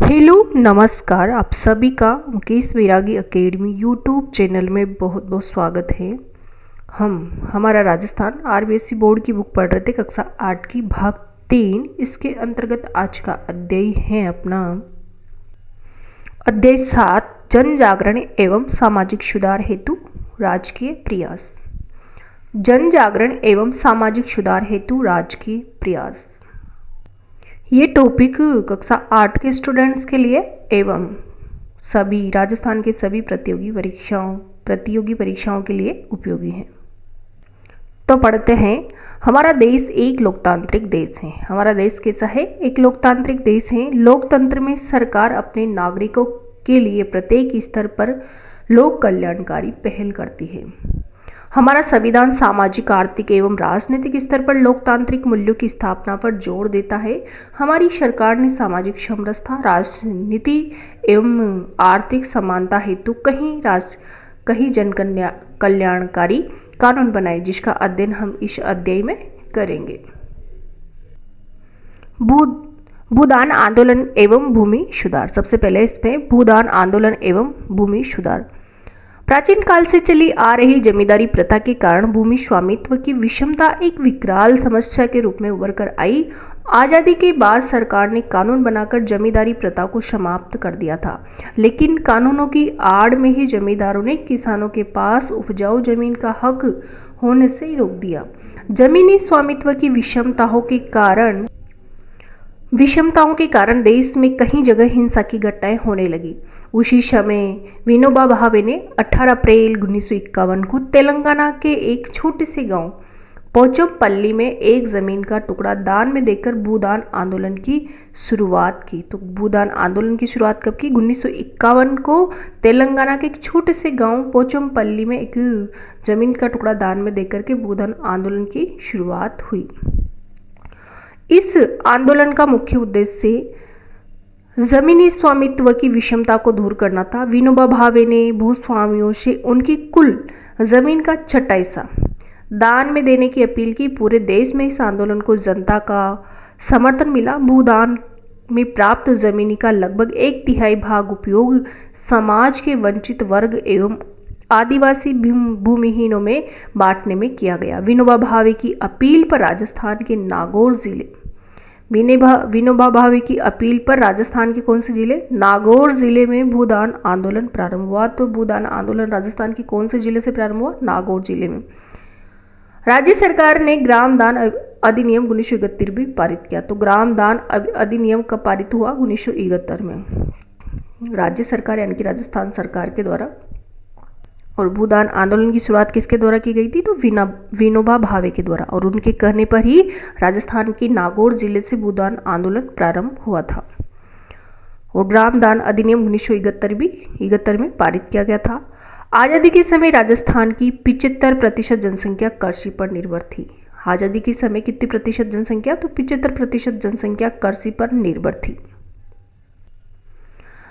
Hello नमस्कार, आप सभी का मुकेश बैरागी एकेडमी यूट्यूब चैनल में बहुत बहुत स्वागत है। हमारा राजस्थान आरबीएसई बोर्ड की बुक पढ़ रहे थे, कक्षा 8 की भाग 3। इसके अंतर्गत आज का अध्याय है अपना अध्याय 7, जन जागरण एवं सामाजिक सुधार हेतु राजकीय प्रयास। जन जागरण एवं सामाजिक सुधार हेतु राजकीय प्रयास, ये टॉपिक कक्षा 8 के स्टूडेंट्स के लिए एवं सभी राजस्थान के सभी प्रतियोगी परीक्षाओं के लिए उपयोगी है। तो पढ़ते हैं। हमारा देश एक लोकतांत्रिक देश है। हमारा देश कैसा है? एक लोकतांत्रिक देश है। लोकतंत्र में सरकार अपने नागरिकों के लिए प्रत्येक स्तर पर लोक कल्याणकारी पहल करती है। हमारा संविधान सामाजिक, आर्थिक एवं राजनीतिक स्तर पर लोकतांत्रिक मूल्यों की स्थापना पर जोर देता है। हमारी सरकार ने सामाजिक समरसता, राजनीति एवं आर्थिक समानता हेतु कई जन कल्याणकारी कानून बनाए, जिसका अध्ययन हम इस अध्याय में करेंगे। भूदान आंदोलन एवं भूमि सुधार। सबसे पहले इसमें भूदान आंदोलन एवं भूमि सुधार। प्राचीन काल से चली आ रही जमींदारी प्रथा के कारण भूमि स्वामित्व की विषमता एक विकराल समस्या के रूप में उभर कर आई। आज़ादी के बाद सरकार ने कानून बनाकर जमींदारी प्रथा को समाप्त कर दिया था, लेकिन कानूनों की आड़ में ही जमींदारों ने किसानों के पास उपजाऊ जमीन का हक होने से रोक दिया। जमीनी स्वामित्व की विषमताओं के कारण देश में कई जगह हिंसा की घटनाएं होने लगी। उसी समय विनोबा भावे ने 18 अप्रैल 1951 को तेलंगाना के एक छोटे से गांव पोचमपल्ली में एक ज़मीन का टुकड़ा दान में देकर भूदान आंदोलन की शुरुआत की। तो भूदान आंदोलन की शुरुआत कब की? 1951 को तेलंगाना के एक छोटे से गांव पोचमपल्ली में एक ज़मीन का टुकड़ा दान में देकर के भूदान आंदोलन की शुरुआत हुई। इस आंदोलन का मुख्य उद्देश्य जमीनी स्वामित्व की विषमता को दूर करना था। विनोबा भावे ने भूस्वामियों से उनकी कुल जमीन का 1/6 हिस्सा दान में देने की अपील की। पूरे देश में इस आंदोलन को जनता का समर्थन मिला। भूदान में प्राप्त जमीनी का लगभग 1/3 भाग उपयोग समाज के वंचित वर्ग एवं आदिवासी भूमिहीनों में बांटने में किया गया। विनोबा भावे की अपील पर राजस्थान के नागौर जिले विनोबा भावे की अपील पर राजस्थान के कौन से जिले? नागौर जिले में भूदान आंदोलन प्रारंभ हुआ। तो भूदान आंदोलन राजस्थान के कौन से जिले से प्रारंभ हुआ? नागौर जिले में। राज्य सरकार ने ग्राम दान अधिनियम 1971 भी पारित किया। तो ग्राम दान अधिनियम कब पारित हुआ? 1971 में राज्य सरकार यानी कि राजस्थान सरकार के द्वारा। और भूदान आंदोलन की शुरुआत किसके द्वारा की गई थी? तो विनोबा भावे के द्वारा, और उनके कहने पर ही राजस्थान की नागौर जिले से भूदान आंदोलन प्रारंभ हुआ था। और ग्राम दान अधिनियम 1971 में पारित किया गया था। आज़ादी के समय राजस्थान की 75% जनसंख्या कृषि पर निर्भर थी। आज़ादी के समय कितनी प्रतिशत जनसंख्या? तो 75% जनसंख्या कृषि पर निर्भर थी।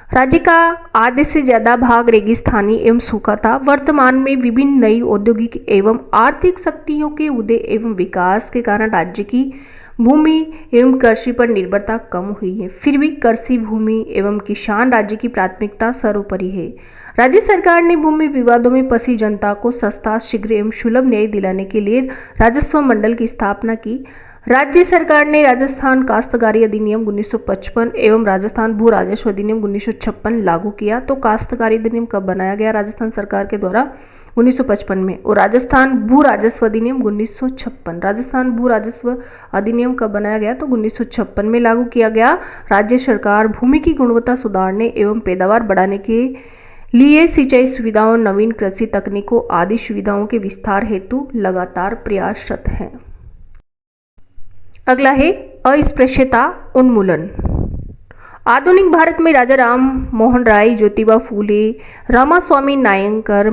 राज्य का आधे से ज्यादा भाग रेगिस्तानी एवं सूखा था। वर्तमान में विभिन्न नई औद्योगिक एवं आर्थिक शक्तियों के उदय एवं विकास के कारण राज्य की भूमि एवं कृषि पर निर्भरता कम हुई है। फिर भी कृषि, भूमि एवं किसान राज्य की प्राथमिकता सर्वोपरि है। राज्य सरकार ने भूमि विवादों में फंसी जनता को सस्ता, शीघ्र एवं सुलभ न्याय दिलाने के लिए राजस्व मंडल की स्थापना की। राज्य सरकार ने राजस्थान काश्तकारी अधिनियम 1955 एवं राजस्थान भू राजस्व अधिनियम 1956 लागू किया। तो काश्तकारी अधिनियम कब बनाया गया राजस्थान सरकार के द्वारा? 1955 में। और राजस्थान भू राजस्व अधिनियम 1956, राजस्थान भू राजस्व अधिनियम कब बनाया गया? तो 1956 में लागू किया गया। राज्य सरकार भूमि की गुणवत्ता सुधारने एवं पैदावार बढ़ाने के लिए सिंचाई सुविधाओं, नवीन कृषि तकनीकों आदि सुविधाओं के विस्तार हेतु लगातार प्रयासरत है। अगला है अस्पृश्यता उन्मूलन। आधुनिक भारत में राजा राम मोहन राय, ज्योतिबा फूले, रामास्वामी नायकर,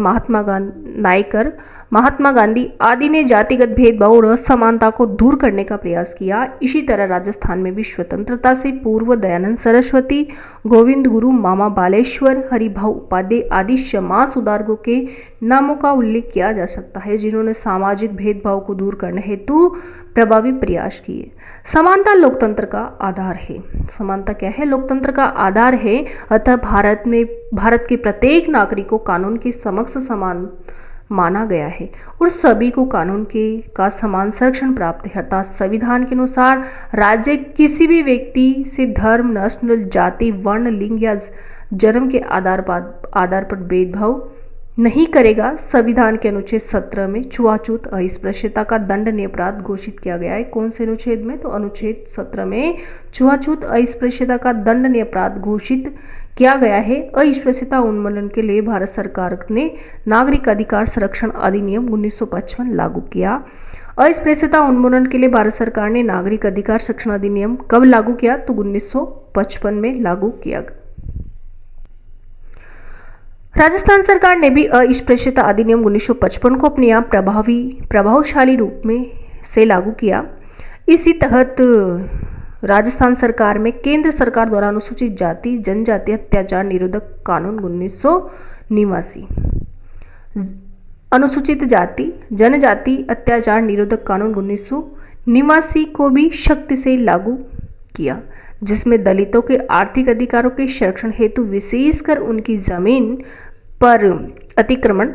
महात्मा गांधी आदि ने जातिगत भेदभाव और असमानता को दूर करने का प्रयास किया। इसी तरह राजस्थान में भी स्वतंत्रता से पूर्व दयानंद सरस्वती, गोविंद गुरु, मामा बालेश्वर, हरिभाऊ उपाध्याय आदि समाज सुधारकों के नामों का उल्लेख किया जा सकता है, जिन्होंने सामाजिक भेदभाव को दूर करने हेतु प्रभावी प्रयास किए। समानता लोकतंत्र का आधार है। समानता क्या है? लोकतंत्र का आधार है। अतः भारत के प्रत्येक नागरिक को कानून के समक्ष समान माना गया है और सभी को कानून का समान संरक्षण प्राप्त है। अर्थात संविधान के अनुसार राज्य किसी भी व्यक्ति से धर्म, नस्ल, जाति, वर्ण, लिंग या जन्म के आधार पर भेदभाव नहीं करेगा। संविधान के अनुच्छेद 17 में छुआछूत, अस्पृश्यता का दंडनीय अपराध घोषित किया गया है। कौन से अनुच्छेद में? तो अनुच्छेद 17 में छुआछूत, अस्पृश्यता का दंडनीय अपराध घोषित किया गया है। अस्पृश्यता उन्मूलन के लिए भारत सरकार ने नागरिक अधिकार संरक्षण अधिनियम 1955 लागू किया। अस्पृश्यता उन्मूलन के लिए भारत सरकार ने नागरिक अधिकार संरक्षण अधिनियम कब लागू किया? तो 1955 में लागू किया। राजस्थान सरकार ने भी अस्पृश्यता अधिनियम 1955 को अपने यहाँ प्रभावशाली रूप में से लागू किया। इसी तहत राजस्थान सरकार में केंद्र सरकार द्वारा अनुसूचित जाति जनजाति अत्याचार निरोधक कानून 1989, अनुसूचित जाति जनजाति अत्याचार निरोधक कानून 1989 को भी शक्ति से लागू किया, जिसमें दलितों के आर्थिक अधिकारों के संरक्षण हेतु विशेषकर उनकी जमीन पर अतिक्रमण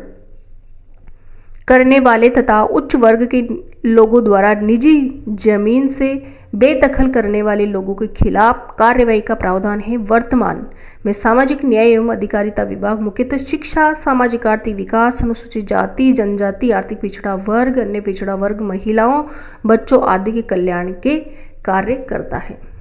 करने वाले तथा उच्च वर्ग के लोगों द्वारा निजी जमीन से बेदखल करने वाले लोगों के खिलाफ कार्रवाई का प्रावधान है। वर्तमान में सामाजिक न्याय एवं अधिकारिता विभाग मुख्यतः शिक्षा, सामाजिक आर्थिक विकास, अनुसूचित जाति जनजाति, आर्थिक पिछड़ा वर्ग, अन्य पिछड़ा वर्ग, महिलाओं, बच्चों आदि के कल्याण के कार्य करता है।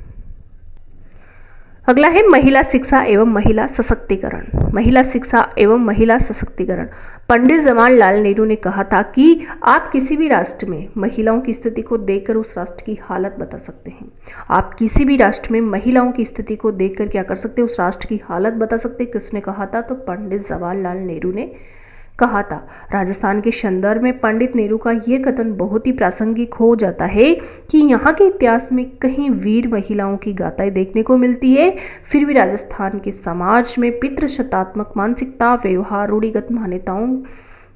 अगला है महिला शिक्षा एवं महिला सशक्तिकरण। महिला शिक्षा एवं महिला सशक्तिकरण। पंडित जवाहरलाल नेहरू ने कहा था कि आप किसी भी राष्ट्र में महिलाओं की स्थिति को देखकर उस राष्ट्र की हालत बता सकते हैं। आप किसी भी राष्ट्र में महिलाओं की स्थिति को देखकर क्या कर सकते हैं? उस राष्ट्र की हालत बता सकते हैं। किसने कहा था? तो पंडित जवाहरलाल नेहरू ने कहा था। राजस्थान के संदर्भ में पंडित नेहरू का ये कथन बहुत ही प्रासंगिक हो जाता है कि यहाँ के इतिहास में कहीं वीर महिलाओं की गाथाएं देखने को मिलती है, फिर भी राजस्थान के समाज में पितृसत्तात्मक मानसिकता, व्यवहार, रूढ़िगत मान्यताओं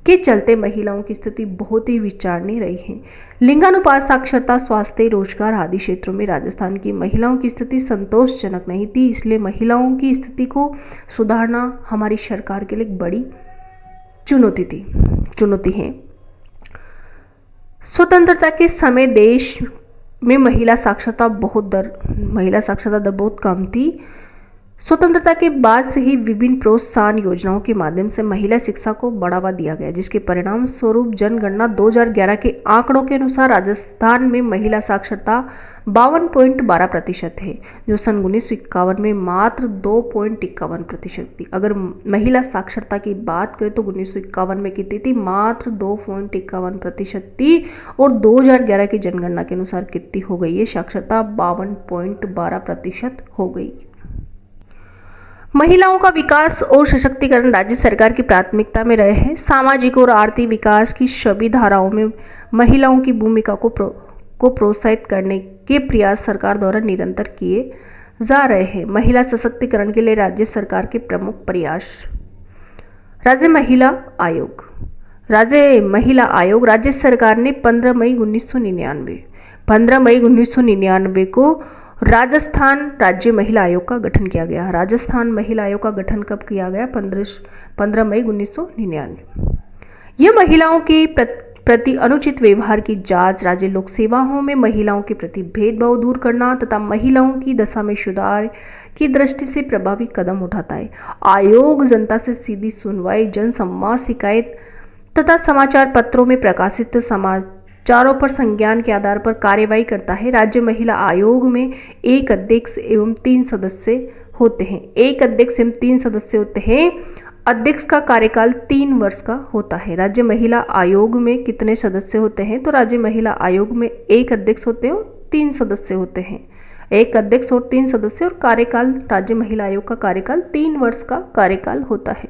के चलते महिलाओं की स्थिति बहुत ही विचारणीय रही है। लिंगानुपात, साक्षरता, स्वास्थ्य, रोजगार आदि क्षेत्रों में राजस्थान की महिलाओं की स्थिति संतोषजनक नहीं थी। इसलिए महिलाओं की स्थिति को सुधारना हमारी सरकार के लिए एक बड़ी चुनौती है। स्वतंत्रता के समय देश में महिला साक्षरता दर बहुत कम थी। स्वतंत्रता के बाद से ही विभिन्न प्रोत्साहन योजनाओं के माध्यम से महिला शिक्षा को बढ़ावा दिया गया, जिसके परिणाम स्वरूप जनगणना 2011 के आंकड़ों के अनुसार राजस्थान में महिला साक्षरता 52.12% है, जो सन 1951 में मात्र 2.51% थी। अगर महिला साक्षरता की बात करें तो 1951 में कितनी थी? मात्र 2.51% थी और 2011 की जनगणना के अनुसार कितनी हो गई है? साक्षरता 52.12% हो गई। महिलाओं का विकास और सशक्तिकरण राज्य सरकार की प्राथमिकता में रहे हैं। सामाजिक और आर्थिक विकास की सभी धाराओं में महिलाओं की भूमिका को प्रोत्साहित करने के प्रयास सरकार द्वारा निरंतर किए जा रहे हैं। महिला सशक्तिकरण के लिए राज्य सरकार के प्रमुख प्रयास। राज्य महिला आयोग राज्य सरकार ने 15 मई 1999 को राजस्थान राज्य महिला आयोग का गठन किया गया। राजस्थान महिला आयोग का गठन कब किया गया? 15 मई 1999। यह महिलाओं के प्रति अनुचित व्यवहार की जांच, राज्य लोक सेवाओं में महिलाओं के प्रति भेदभाव दूर करना तथा महिलाओं की दशा में सुधार की दृष्टि से प्रभावी कदम उठाता है। आयोग जनता से सीधी सुनवाई, जन संवाद, शिकायत तथा समाचार पत्रों में प्रकाशित समाचारों पर संज्ञान के आधार पर कार्यवाही करता है। राज्य महिला आयोग में एक अध्यक्ष एवं 3 सदस्य होते हैं। अध्यक्ष का कार्यकाल 3 वर्ष का होता है। राज्य महिला आयोग में कितने सदस्य होते हैं? तो राज्य महिला आयोग में एक अध्यक्ष होते हैं और 3 सदस्य होते हैं। एक अध्यक्ष और 3 सदस्य और कार्यकाल, राज्य महिला आयोग का कार्यकाल 3 वर्ष का कार्यकाल होता है।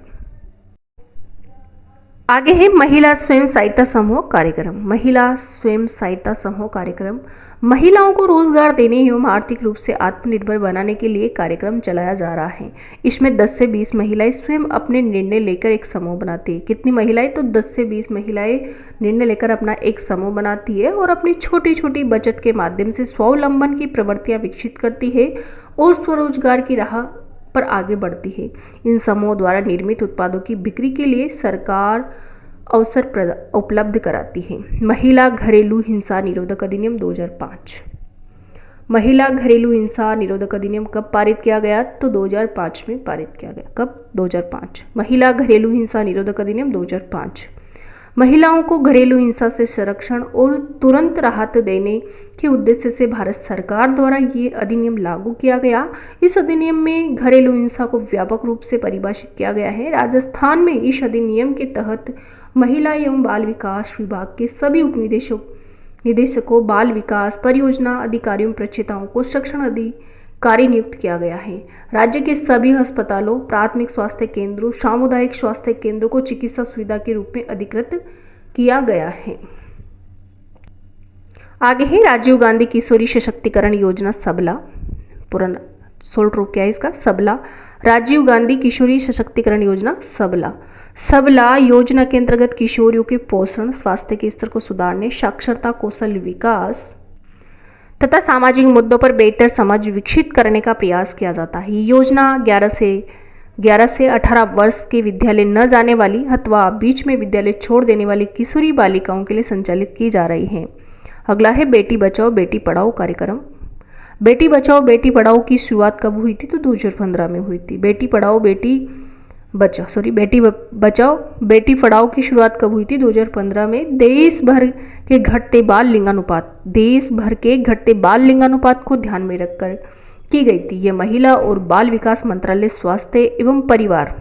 आगे है महिला स्वयं सहायता समूह कार्यक्रम। महिला स्वयं सहायता समूह कार्यक्रम महिलाओं को रोजगार देने एवं आर्थिक रूप से आत्मनिर्भर बनाने के लिए कार्यक्रम चलाया जा रहा है। इसमें 10 से 20 महिलाएं स्वयं अपने निर्णय लेकर एक समूह बनाती है। कितनी महिलाएं? तो 10 से 20 महिलाएं निर्णय लेकर अपना एक समूह बनाती है और अपनी छोटी छोटी बचत के माध्यम से स्वावलंबन की प्रवृत्तियां विकसित करती है और स्वरोजगार की राह पर आगे बढ़ती है। इन समूहों द्वारा निर्मित उत्पादों की बिक्री के लिए सरकार अवसर उपलब्ध कराती है। महिला घरेलू हिंसा निरोधक अधिनियम 2005। महिला घरेलू हिंसा निरोधक अधिनियम कब पारित किया गया? तो 2005 में पारित किया गया। कब? 2005। महिला घरेलू हिंसा निरोधक अधिनियम 2005 महिलाओं को घरेलू हिंसा से संरक्षण और तुरंत राहत देने के उद्देश्य से भारत सरकार द्वारा ये अधिनियम लागू किया गया। इस अधिनियम में घरेलू हिंसा को व्यापक रूप से परिभाषित किया गया है। राजस्थान में इस अधिनियम के तहत महिला एवं बाल विकास विभाग के सभी निदेशकों, बाल विकास परियोजना अधिकारियों, प्रचेताओं को शिक्षण अधिकारी नियुक्त किया गया है। राज्य के सभी अस्पतालों, प्राथमिक स्वास्थ्य केंद्रों, सामुदायिक स्वास्थ्य केंद्रों को चिकित्सा सुविधा के रूप में अधिकृत किया गया है। आगे है राजीव गांधी किशोरी सशक्तिकरण योजना सबला। पुराना शॉर्ट रूप क्या है इसका? सबला। राजीव गांधी किशोरी सशक्तिकरण योजना सबला। सबला योजना के अंतर्गत किशोरियों के पोषण, स्वास्थ्य के स्तर को सुधारने, साक्षरता, कौशल विकास तथा सामाजिक मुद्दों पर बेहतर समझ विकसित करने का प्रयास किया जाता है। ये योजना 11 से 18 वर्ष के विद्यालय न जाने वाली अथवा बीच में विद्यालय छोड़ देने वाली किशोरी बालिकाओं के लिए संचालित की जा रही है। अगला है बेटी बचाओ बेटी पढ़ाओ कार्यक्रम। बेटी बचाओ बेटी पढ़ाओ की शुरुआत कब हुई थी? तो 2015 में हुई थी। बेटी बचाओ बेटी पढ़ाओ की शुरुआत कब हुई थी? 2015 में। देश भर के घटते बाल लिंगानुपात को ध्यान में रखकर की गई थी। यह महिला और बाल विकास मंत्रालय, स्वास्थ्य एवं परिवार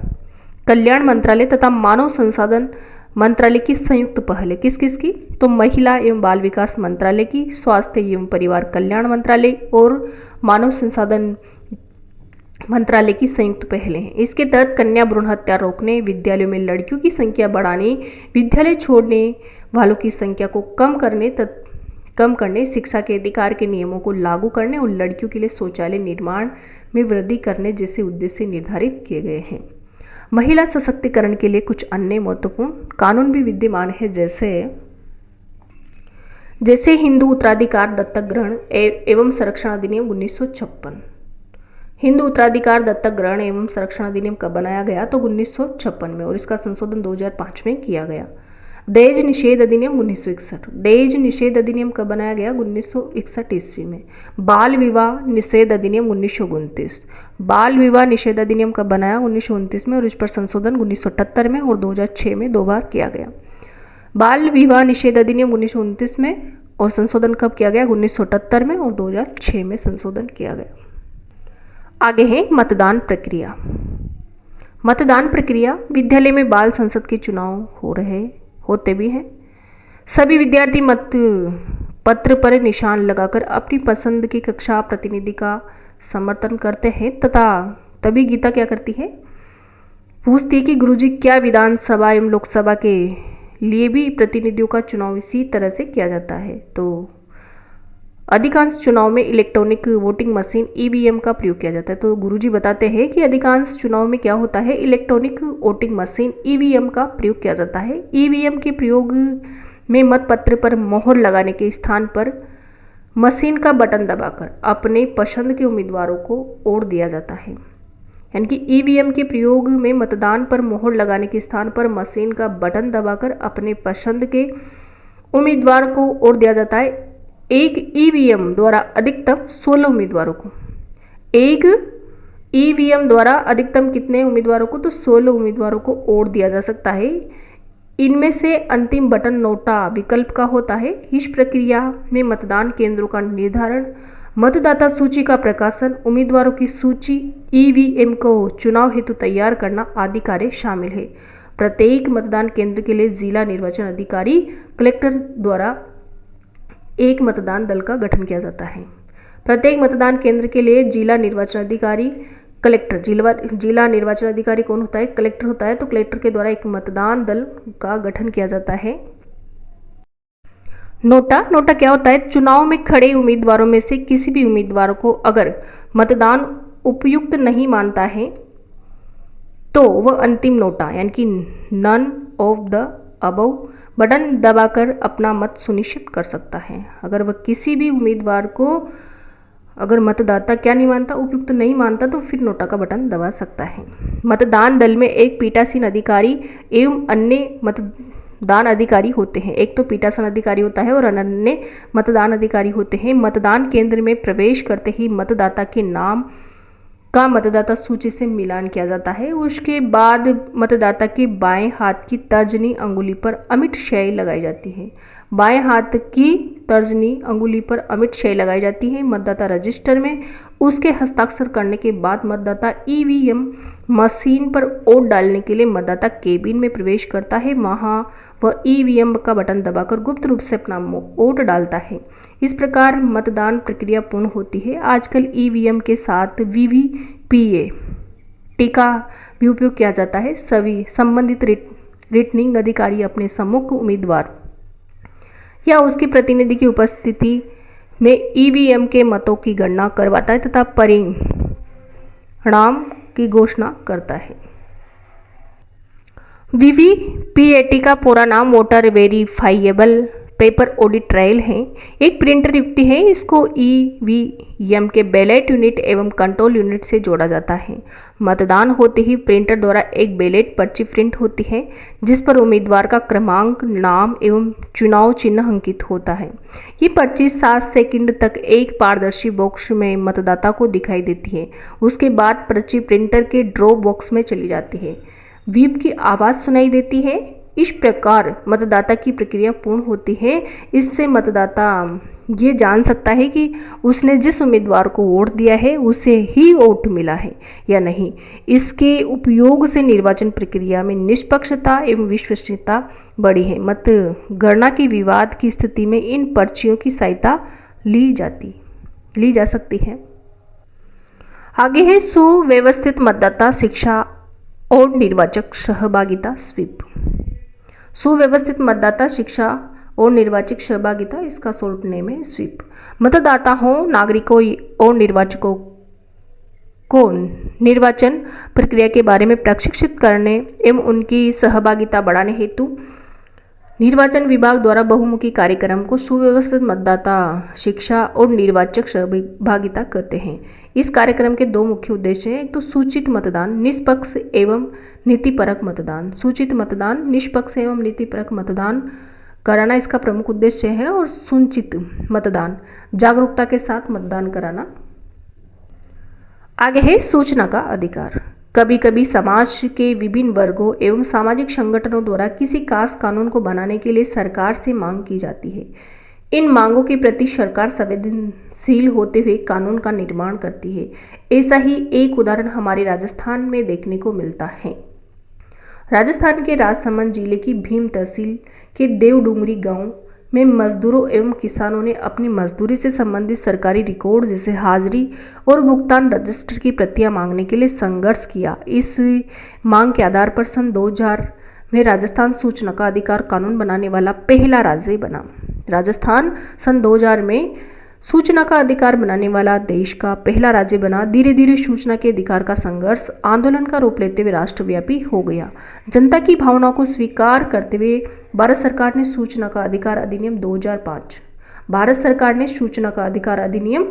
कल्याण मंत्रालय तथा मानव संसाधन मंत्रालय की संयुक्त पहल है। किस की? तो महिला एवं बाल विकास मंत्रालय की, स्वास्थ्य एवं परिवार कल्याण मंत्रालय और मानव संसाधन मंत्रालय की संयुक्त पहलें हैं। इसके तहत कन्या भ्रूण हत्या रोकने, विद्यालयों में लड़कियों की संख्या बढ़ाने, विद्यालय छोड़ने वालों की संख्या को कम करने, शिक्षा के अधिकार के नियमों को लागू करने और लड़कियों के लिए शौचालय निर्माण में वृद्धि करने जैसे उद्देश्य निर्धारित किए गए हैं। महिला सशक्तिकरण के लिए कुछ अन्य महत्वपूर्ण कानून भी विद्यमान है, जैसे हिंदू उत्तराधिकार दत्तक ग्रहण एवं संरक्षण अधिनियम 1956। हिंदू उत्तराधिकार दत्तक ग्रहण एवं संरक्षण अधिनियम कब बनाया गया? तो 1956 में, और इसका संशोधन 2005 में किया गया। दहेज निषेध अधिनियम 1961। दहेज निषेध अधिनियम कब बनाया गया? 1961 ईस्वी में। बाल विवाह निषेध अधिनियम 1929। बाल विवाह निषेध अधिनियम कब बनाया? 1929 में, और इस पर संशोधन 1978 में और 2006 में 2 बार किया गया। बाल विवाह निषेध अधिनियम 1929 में और संशोधन कब किया गया? 1978 में और 2006 में संशोधन किया गया। आगे है मतदान प्रक्रिया। मतदान प्रक्रिया विद्यालय में बाल संसद के चुनाव होते भी हैं। सभी विद्यार्थी मत पत्र पर निशान लगाकर अपनी पसंद की कक्षा प्रतिनिधि का समर्थन करते हैं तथा तभी गीता क्या करती है? पूछती है कि गुरुजी क्या विधानसभा एवं लोकसभा के लिए भी प्रतिनिधियों का चुनाव इसी तरह से किया जाता है? तो अधिकांश चुनाव में इलेक्ट्रॉनिक वोटिंग मशीन ईवीएम का प्रयोग किया जाता है। तो गुरुजी बताते हैं कि अधिकांश चुनाव में क्या होता है? इलेक्ट्रॉनिक वोटिंग मशीन ईवीएम का प्रयोग किया जाता है। ईवीएम के प्रयोग में मतपत्र पर मोहर लगाने के स्थान पर मशीन का बटन दबाकर अपने पसंद के उम्मीदवारों को वोट दिया जाता है। यानी कि ईवीएम के प्रयोग में मतदान पर मोहर लगाने के स्थान पर मशीन का बटन दबाकर अपने पसंद के उम्मीदवार को वोट दिया जाता है। एक ईवीएम द्वारा अधिकतम 16 उम्मीदवारों को, एक ईवीएम द्वारा अधिकतम कितने उम्मीदवारों को? तो 16 उम्मीदवारों को वोट दिया जा सकता है। इनमें से अंतिम बटन नोटा विकल्प का होता है। इस प्रक्रिया में मतदान केंद्रों का निर्धारण, मतदाता सूची का प्रकाशन, उम्मीदवारों की सूची, ईवीएम को चुनाव हेतु तैयार करना आदि कार्य शामिल है। प्रत्येक मतदान केंद्र के लिए जिला निर्वाचन अधिकारी कलेक्टर द्वारा एक मतदान दल का गठन किया जाता है। प्रत्येक मतदान केंद्र के लिए जिला निर्वाचन अधिकारी कलेक्टर, जिला निर्वाचन अधिकारी कौन होता है? कलेक्टर होता है। तो कलेक्टर के द्वारा एक मतदान दल का गठन किया जाता है। नोटा, नोटा क्या होता है? चुनाव में खड़े उम्मीदवारों में से किसी भी उम्मीदवार को अगर मतदान उपयुक्त नहीं मानता है तो वह अंतिम नोटा यानी कि none of the above button दबाकर अपना मत सुनिश्चित कर सकता है। अगर वह किसी भी उम्मीदवार को अगर मतदाता क्या नहीं मानता, उपयुक्त नहीं मानता, तो फिर नोटा का बटन दबा सकता है। मतदान दल में एक पीठासीन अधिकारी एवं अन्य मतदान अधिकारी होते हैं। एक तो पीठासीन अधिकारी होता है और अन्य मतदान अधिकारी होते हैं। मतदान केंद्र में प्रवेश करते ही मतदाता के नाम का मतदाता सूची से मिलान किया जाता है। उसके बाद मतदाता के बाएं हाथ की तर्जनी अंगुली पर अमिट स्याही लगाई जाती है। बाएं हाथ की तर्जनी अंगुली पर अमिट स्याही लगाई जाती है मतदाता रजिस्टर में। उसके हस्ताक्षर करने के बाद मतदाता ईवीएम मशीन पर वोट डालने के लिए मतदाता केबिन में प्रवेश करता है। वहां वह ईवीएम का बटन दबाकर गुप्त रूप से अपना वोट डालता है। इस प्रकार मतदान प्रक्रिया पूर्ण होती है। आजकल ईवीएम के साथ वीवीपीए टीका भी उपयोग किया जाता है। सभी संबंधित रिटर्निंग अधिकारी अपने सम्मुख उम्मीदवार या उसके प्रतिनिधि की उपस्थिति में ईवीएम के मतों की गणना करवाता है तथा परिणाम की घोषणा करता है। वीवीपीएटी का पूरा नाम voter verifiable paper audit trial है। एक प्रिंटर युक्ति है। इसको ईवीएम के बैलेट यूनिट एवं कंट्रोल यूनिट से जोड़ा जाता है। मतदान होते ही प्रिंटर द्वारा एक बैलेट पर्ची प्रिंट होती है जिस पर उम्मीदवार का क्रमांक, नाम एवं चुनाव चिन्ह अंकित होता है। ये पर्ची 7 सेकंड तक एक पारदर्शी बॉक्स में मतदाता को दिखाई देती है। उसके बाद पर्ची प्रिंटर के ड्रॉप बॉक्स में चली जाती है। बीप की आवाज़ सुनाई देती है। इस प्रकार मतदाता की प्रक्रिया पूर्ण होती है। इससे मतदाता ये जान सकता है कि उसने जिस उम्मीदवार को वोट दिया है उसे ही वोट मिला है या नहीं। इसके उपयोग से निर्वाचन प्रक्रिया में निष्पक्षता एवं विश्वसनीयता बढ़ी है। मतगणना के विवाद की स्थिति में इन पर्चियों की सहायता ली जा सकती है। आगे है सुव्यवस्थित मतदाता शिक्षा और निर्वाचक सहभागिता स्वीप। सुव्यवस्थित मतदाता शिक्षा और निर्वाचक सहभागिता, इसका शॉर्ट नेम है स्वीप। मतदाताओं, नागरिकों और निर्वाचकों को निर्वाचन प्रक्रिया के बारे में प्रशिक्षित करने एवं उनकी सहभागिता बढ़ाने हेतु निर्वाचन विभाग द्वारा बहुमुखी कार्यक्रम को सुव्यवस्थित मतदाता शिक्षा और निर्वाचक सहभागिता कहते हैं। इस कार्यक्रम के 2 मुख्य उद्देश्य हैं। एक तो सूचित मतदान, निष्पक्ष एवं नीतिपरक मतदान। सूचित मतदान, निष्पक्ष एवं नीतिपरक मतदान कराना इसका प्रमुख उद्देश्य है। और सुनिश्चित मतदान, जागरूकता के साथ मतदान कराना। आगे है सूचना का अधिकार। कभी कभी समाज के विभिन्न वर्गों एवं सामाजिक संगठनों द्वारा किसी खास कानून को बनाने के लिए सरकार से मांग की जाती है। इन मांगों के प्रति सरकार संवेदनशील होते हुए कानून का निर्माण करती है। ऐसा ही एक उदाहरण हमारे राजस्थान में देखने को मिलता है। राजस्थान के राजसमंद जिले की भीम तहसील के देवडूंगरी गांव में मजदूरों एवं किसानों ने अपनी मजदूरी से संबंधित सरकारी रिकॉर्ड जैसे हाजिरी और भुगतान रजिस्टर की प्रतियां मांगने के लिए संघर्ष किया। इस मांग के आधार पर सन 2000 में राजस्थान सूचना का अधिकार कानून बनाने वाला पहला राज्य बना। राजस्थान सन 2000 में सूचना का अधिकार बनाने वाला देश का पहला राज्य बना। धीरे धीरे सूचना के अधिकार का संघर्ष आंदोलन का रूप लेते हुए राष्ट्रव्यापी हो गया। जनता की भावनाओं को स्वीकार करते हुए भारत सरकार ने सूचना का अधिकार अधिनियम 2005 भारत सरकार ने सूचना का अधिकार अधिनियम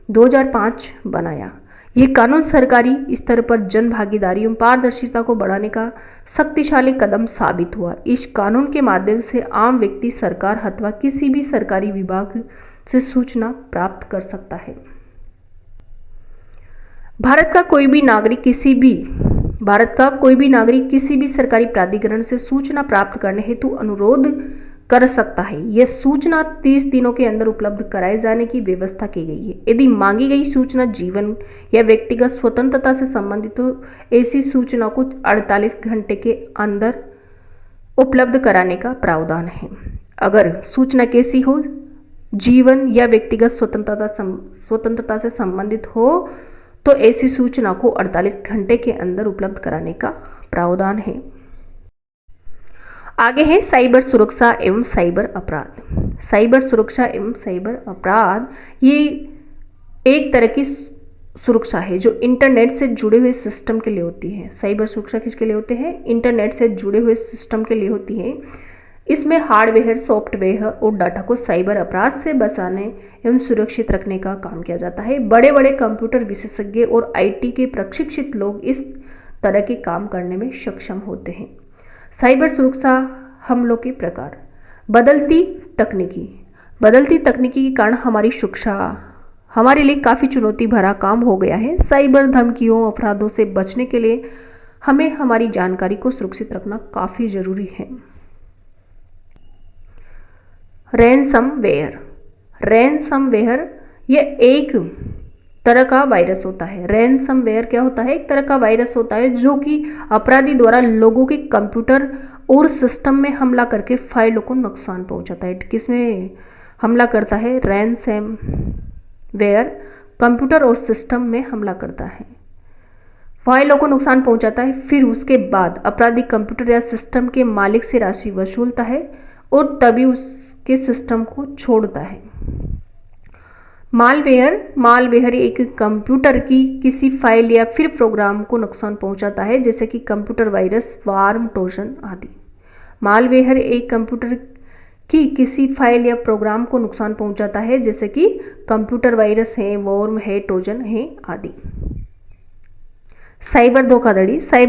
2005 बनाया। ये कानून सरकारी स्तर पर जन भागीदारी एवं पारदर्शिता को बढ़ाने का शक्तिशाली कदम साबित हुआ। इस कानून के माध्यम से आम व्यक्ति, सरकार अथवा किसी भी सरकारी विभाग से सूचना प्राप्त कर सकता है। भारत का कोई भी नागरिक किसी भी सरकारी प्राधिकरण से सूचना प्राप्त करने हेतु अनुरोध कर सकता है। यह सूचना 30 दिनों के अंदर उपलब्ध कराए जाने की व्यवस्था की गई है। यदि मांगी गई सूचना जीवन या व्यक्तिगत स्वतंत्रता से संबंधित हो, ऐसी सूचना को 48 घंटे के अंदर उपलब्ध कराने का प्रावधान है। अगर सूचना कैसी हो, जीवन या व्यक्तिगत स्वतंत्रता से संबंधित हो, तो ऐसी सूचना को 48 घंटे के अंदर उपलब्ध कराने का प्रावधान है। आगे है साइबर सुरक्षा एवं साइबर अपराध। साइबर सुरक्षा एवं साइबर अपराध ये एक तरह की सुरक्षा है जो इंटरनेट से जुड़े हुए सिस्टम के लिए होती है। साइबर सुरक्षा किसके लिए होते हैं? इंटरनेट से जुड़े हुए सिस्टम के लिए होती है। इसमें हार्डवेयर, सॉफ्टवेयर और डाटा को साइबर अपराध से बचाने एवं सुरक्षित रखने का काम किया जाता है। बड़े बड़े कंप्यूटर विशेषज्ञ और आईटी के प्रशिक्षित लोग इस तरह के काम करने में सक्षम होते हैं। साइबर सुरक्षा हमलों के प्रकार। बदलती तकनीकी के कारण हमारी सुरक्षा हमारे लिए काफ़ी चुनौती भरा काम हो गया है। साइबर धमकियों, अपराधों से बचने के लिए हमें हमारी जानकारी को सुरक्षित रखना काफ़ी ज़रूरी है। रैनसमवेयर यह एक तरह का वायरस होता है। रैनसमवेयर क्या होता है? एक तरह का वायरस होता है जो कि अपराधी द्वारा लोगों के कंप्यूटर और सिस्टम में हमला करके फाइलों को नुकसान पहुंचाता है। किसमें हमला करता है? रैनसमवेयर कंप्यूटर और सिस्टम में हमला करता है, फाइलों को नुकसान पहुंचाता है। फिर उसके बाद अपराधी कंप्यूटर या सिस्टम के मालिक से राशि वसूलता है और तभी उसके सिस्टम को छोड़ता है। मालवेयर एक कंप्यूटर की किसी फाइल या फिर प्रोग्राम को नुकसान पहुंचाता है, जैसे कि कंप्यूटर वायरस, वार्म, ट्रोजन आदि। मालवेयर एक कंप्यूटर की किसी फाइल या प्रोग्राम को नुकसान पहुंचाता है, जैसे कि कंप्यूटर वायरस है, वॉर्म है, ट्रोजन है आदि। साइबर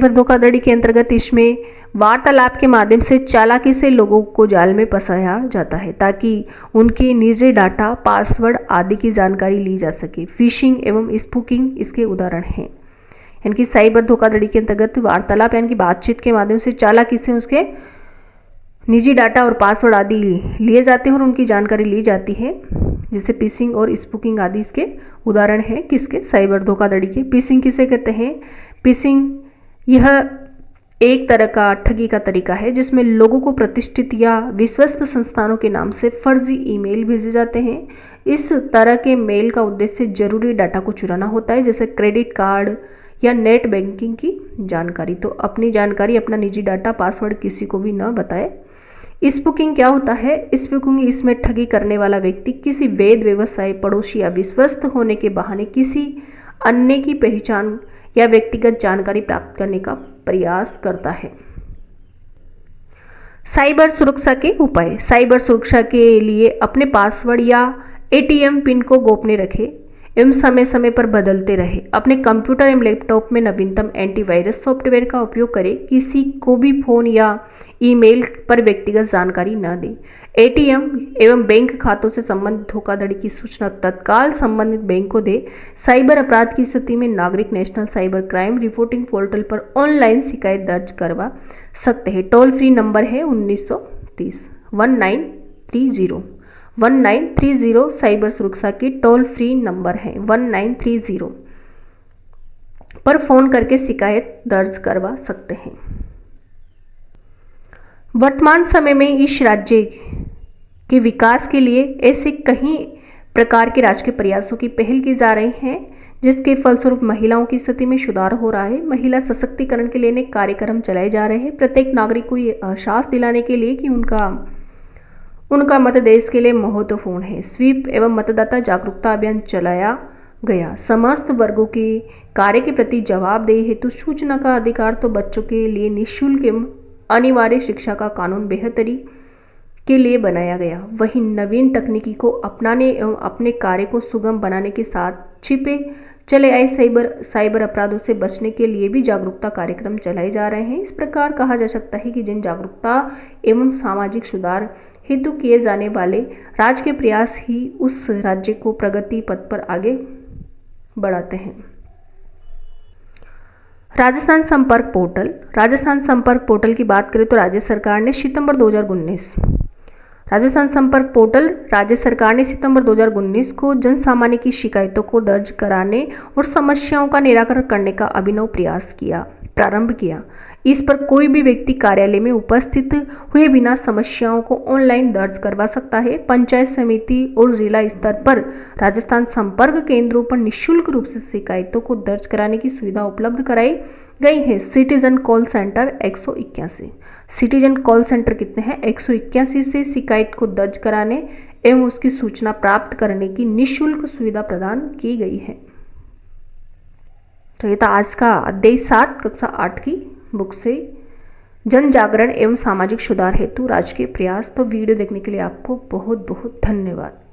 धोखाधड़ी के अंतर्गत इसमें वार्तालाप के माध्यम से चालाकी से लोगों को जाल में फंसाया जाता है ताकि उनके निजी डाटा, पासवर्ड आदि की जानकारी ली जा सके। फिशिंग एवं स्पूकिंग इसके उदाहरण हैं। यानी कि साइबर धोखाधड़ी के अंतर्गत वार्तालाप यानी कि बातचीत के माध्यम से चालाकी से उसके निजी डाटा और पासवर्ड आदि लिए जाते हैं और उनकी जानकारी ली जाती है, जैसे फिशिंग और स्पूकिंग आदि इसके उदाहरण हैं। किसके? साइबर धोखाधड़ी के। फिशिंग किसे कहते हैं? फिशिंग यह एक तरह का ठगी का तरीका है जिसमें लोगों को प्रतिष्ठित या विश्वस्त संस्थानों के नाम से फर्जी ईमेल भेजे जाते हैं। इस तरह के मेल का उद्देश्य जरूरी डाटा को चुराना होता है, जैसे क्रेडिट कार्ड या नेट बैंकिंग की जानकारी। तो अपनी जानकारी, अपना निजी डाटा, पासवर्ड किसी को भी न बताए। स्पूकिंग क्या होता है? स्पूकिंग इसमें ठगी करने वाला व्यक्ति किसी वैध व्यवसाय, पड़ोसी या विश्वस्त होने के बहाने किसी अन्य की पहचान या व्यक्तिगत जानकारी प्राप्त करने का प्रयास करता है। साइबर सुरक्षा के उपाय। साइबर सुरक्षा के लिए अपने पासवर्ड या एटीएम पिन को गोपनीय रखें एवं समय समय पर बदलते रहे। अपने कंप्यूटर एवं लैपटॉप में नवीनतम एंटीवायरस सॉफ्टवेयर का उपयोग करें। किसी को भी फोन या ईमेल पर व्यक्तिगत जानकारी न दें। एटीएम एवं बैंक खातों से संबंधित धोखाधड़ी की सूचना तत्काल संबंधित बैंक को दे। साइबर अपराध की स्थिति में नागरिक national cyber crime reporting portal पर ऑनलाइन शिकायत दर्ज करवा सकते हैं। टोल फ्री नंबर है 1930 1930 साइबर सुरक्षा की टोल फ्री नंबर है 1930 पर फोन करके शिकायत दर्ज करवा सकते हैं। वर्तमान समय में इस राज्य के विकास के लिए ऐसे कई प्रकार के राजकीय प्रयासों की पहल की जा रही है, जिसके फलस्वरूप महिलाओं की स्थिति में सुधार हो रहा है। महिला सशक्तिकरण के लिए अनेक कार्यक्रम चलाए जा रहे हैं। प्रत्येक नागरिक को ये एहसास दिलाने के लिए कि उनका मत देश के लिए महत्वपूर्ण है। स्वीप एवं मतदाता जागरूकता अभियान चलाया गया। समस्त वर्गों के कार्य के प्रति जवाबदेही हेतु सूचना का अधिकार तो बच्चों के लिए निःशुल्क एवं अनिवार्य शिक्षा का कानून बेहतरी के लिए बनाया गया। वहीं नवीन तकनीकी को अपनाने एवं अपने कार्य को सुगम बनाने के साथ छिपे चले आए साइबर अपराधों से बचने के लिए भी जागरूकता कार्यक्रम चलाए जा रहे हैं। इस प्रकार कहा जा सकता है कि जन जागरूकता एवं सामाजिक सुधार हेतु किए जाने वाले राज्य के प्रयास ही उस राज्य को प्रगति पथ पर आगे बढ़ाते हैं। राजस्थान संपर्क पोर्टल की बात करें तो राज्य सरकार ने सितंबर 2019 को जन सामान्य की शिकायतों को दर्ज कराने और समस्याओं का निराकरण करने का अभिनव प्रयास किया। प्रारंभ किया। इस पर कोई भी व्यक्ति कार्यालय में उपस्थित हुए बिना समस्याओं को ऑनलाइन दर्ज करवा सकता है। पंचायत समिति और जिला स्तर पर राजस्थान संपर्क केंद्रों पर निःशुल्क रूप से शिकायतों को दर्ज कराने की सुविधा उपलब्ध कराई गई है। Citizen call centre 181। Citizen call centre कितने हैं? 181 से शिकायत को दर्ज कराने एवं उसकी सूचना प्राप्त करने की निःशुल्क सुविधा प्रदान की गई है। तो ये था आज का अध्याय 7 कक्षा 8 की बुक से जन जागरण एवं सामाजिक सुधार हेतु राजकीय प्रयास। तो वीडियो देखने के लिए आपको बहुत बहुत धन्यवाद।